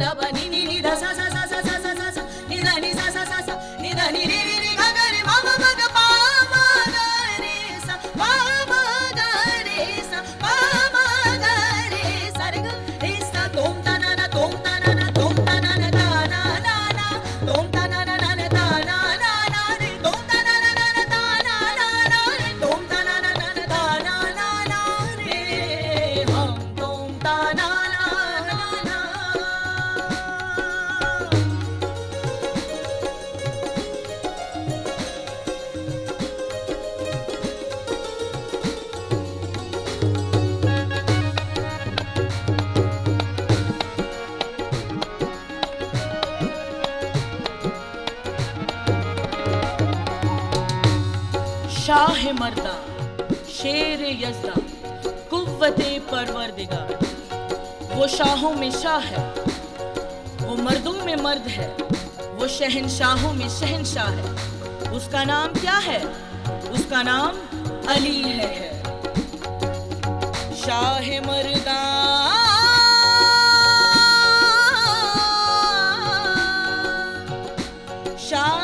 रा ब नी नी नी धा सा सा सा सा सा सा सा सा नी धा नी सा सा सा सा नी धा नी री री री गा गा रे मा मा मा गा पा मा गा रे सा पा मा गा रे सा पा मा गा रे सा रे गा रे सा तोम ता ना ना तोम ता ना ना तोम ता ना ना ता ना ना ना तोम ता ना ना ना ता ना ना ना रे तोम ता ना ना ना ता ना ना ना रे तोम ता ना ना ना ता ना ना ना रे हम तोम ता ना ना ना ना। शाह मर्दा शेर यज़दा कुव्वते परवरदिगार, वो शाहों में शाह है, वो मर्दों में मर्द है, वो शहनशाहों में शहनशाह है। उसका नाम क्या है? उसका नाम अली है। शाह मर्दा शाह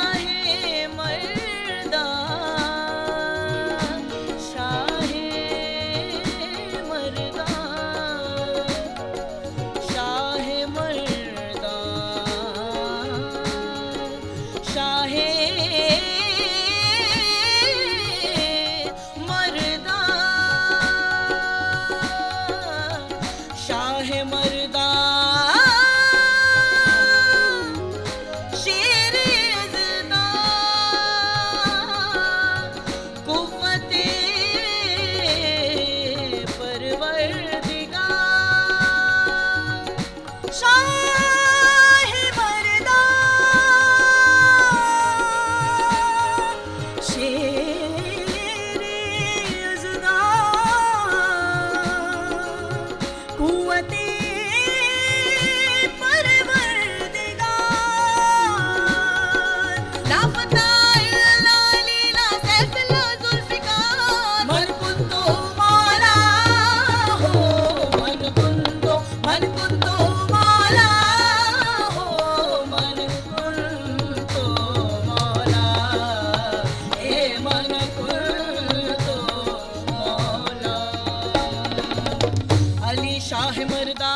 शाह मर्दा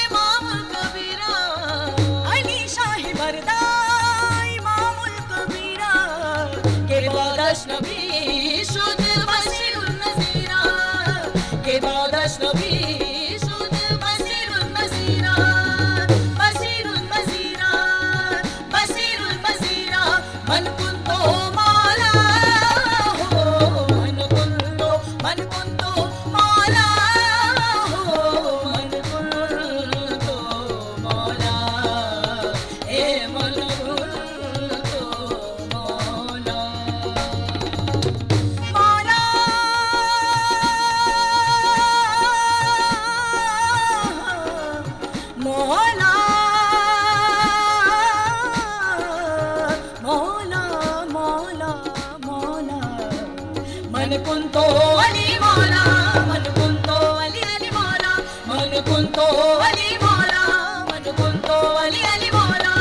इमामुल कबीरा, अली शाह मर्दा इमामुल कबीरा, के बाद अशनबी शुद्ध बशीरुन नज़ीरा, के बाद अशनबी शुद्ध बशीरुन नज़ीरा, बशीरुन नज़ीरा, बशीरुन नज़ीरा, मन कुंतो मौला हो, मन कुंतो मौला मौला मौला मौला मौला मन कुंतो अली मौला, मन कुंतो अली अली मौला, मन कुंतो अली मौला, मन कुंतो अली अली मौला।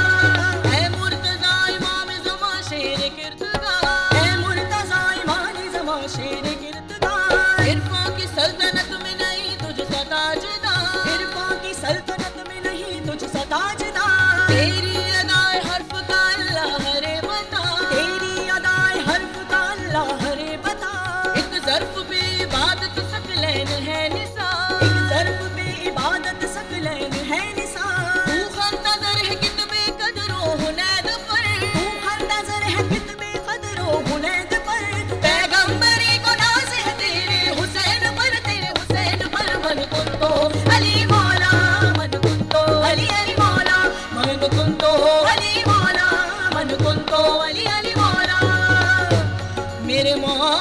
ऐ मुर्तज़ा इमाम ज़मा शेर किरतगार, ऐ मुर्तज़ा इमाम ज़मा शेर किरतगार, इरफां की सल्तनत में नहीं तुझसा ताजदार, इरफां की सल्तनत में नहीं तुझसा ताजदार, तेरी अदाए हर्फ का अल्लाह हरे बता, तेरी अदाए हर्फ का अल्लाह हरे बता। एक ज़र्फ पे इबादत सकलैन है निसा, एक ज़र्फ पे इबादत सकलैन है निसा। तू ख़ंतज़र है कितबे कदरो हुनैद पर, तू ख़ंतज़र है कितबे कदरो हुनैद पर, पैगंबरी को नाज़ है तेरे हुसैन पर, तेरे हुसैन पर। मन कुंतो अली मौला, मन कुंतो अली अली मौला, मन कुंतो अली मौला, मन कुंतो अली अली मौला। मेरे मौला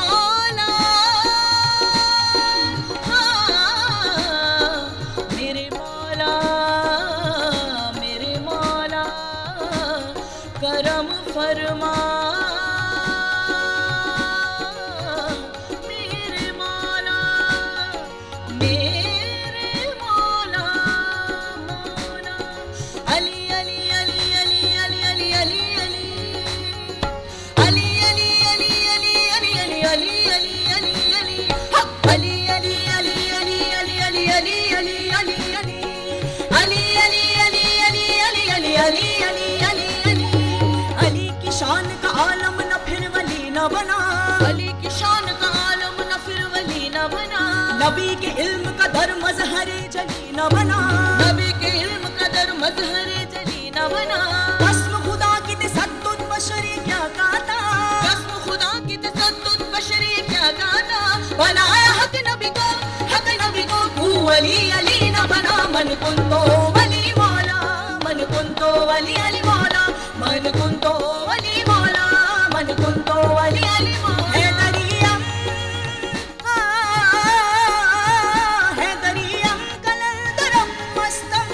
मेरे मौला, मेरे मौला करम फरमा, मेरे मौला, मेरे मौला, मौला अली अली अली अली। अली की शान का आलम न फिर वली न बना, अली की शान का आलम न फिर वली न बना, नबी के इल्म का दर मजहरे जली न बना, नबी के इल्म का दर मजहरे जली न बना। कसम खुदा की तसद्दुद बशरी क्या गाता, कसम खुदा की तसद्दुद बशरी क्या गाता। बनाया हक नबी को तू अली अली न बना। मन कुन तो वली मौला, मन कुन तो वली अली मौला, मन कुन तो वली मौला, मन कुन तो वली अली मौला। हैदरियम कलंदरम मस्तम,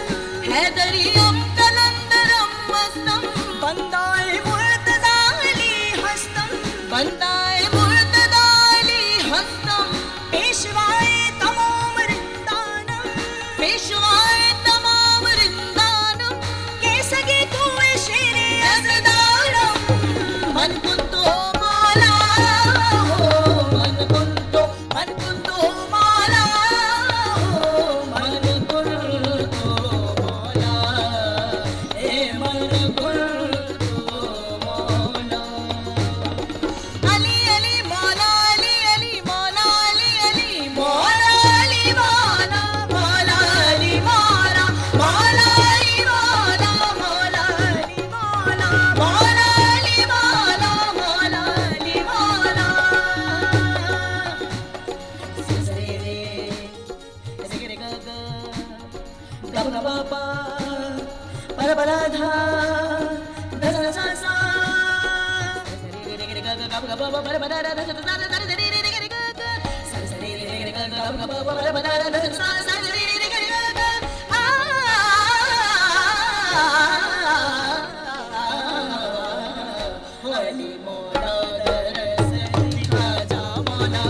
हैदरियम कलंदरम मस्तम, बंदाए मुर्तजा अली हस्तम, बंदाए मुर्तदा अली हस्तम। पेशवाए तमाम रिंदानम, पेशवाए तमाम रिंदानम, के सगे कुए शेरे अज़दारम। मन कुन तो मौला हो, मन कुन तो मौला हो, मन कुन तो मौला, ए मन कुन तो मौला। अली अली मौला, अली अली मौला, अली अली मौला अली मौला, मौला अली मौला, मौला अली मौला, मौला अली मौला, मौला अली मौला, मौला अली मौला। सरे रे रे रे ग ग ग ग प प पर पर धा ध ध सा सा। सरे रे रे ग ग ग ग प पर पर धा ध ध सा सा। सरे रे रे ग ग सरे रे रे ग ग ग प पर पर धा ध ध सा सा। सरे रे रे ग ग अली मौला दरस दिखा जा मौला,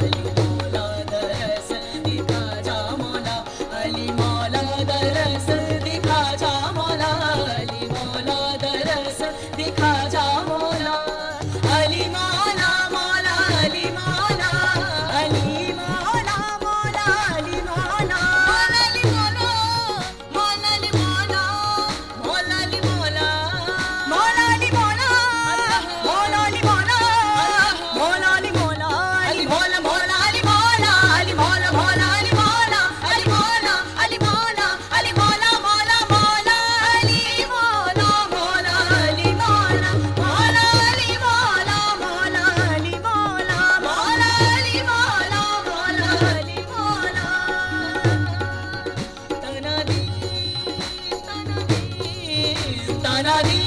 अली मौला दरस दिखा जा मौला, अली मौला दरस दिखा जा मौला, अली मौला दरस दिखा जा मौला। अली मौला मौला अली मौला, अली मौला मौला अली मौला, मौला अली मौला, मौला अली मौला, मौला अली मौला, मौला अली मौला, मौला अली मौला, मौला अली मौला, अली मौला मौला अली मौला, अली मौला मौला अली मौला, अली मौला अली मौला, अली मौला मौला मौला अली मौला, मौला अली मौला, मौला अली मौला, मौला अली मौला, मौला अली मौला, मौला अली मौला। तनादी तनादी तनादी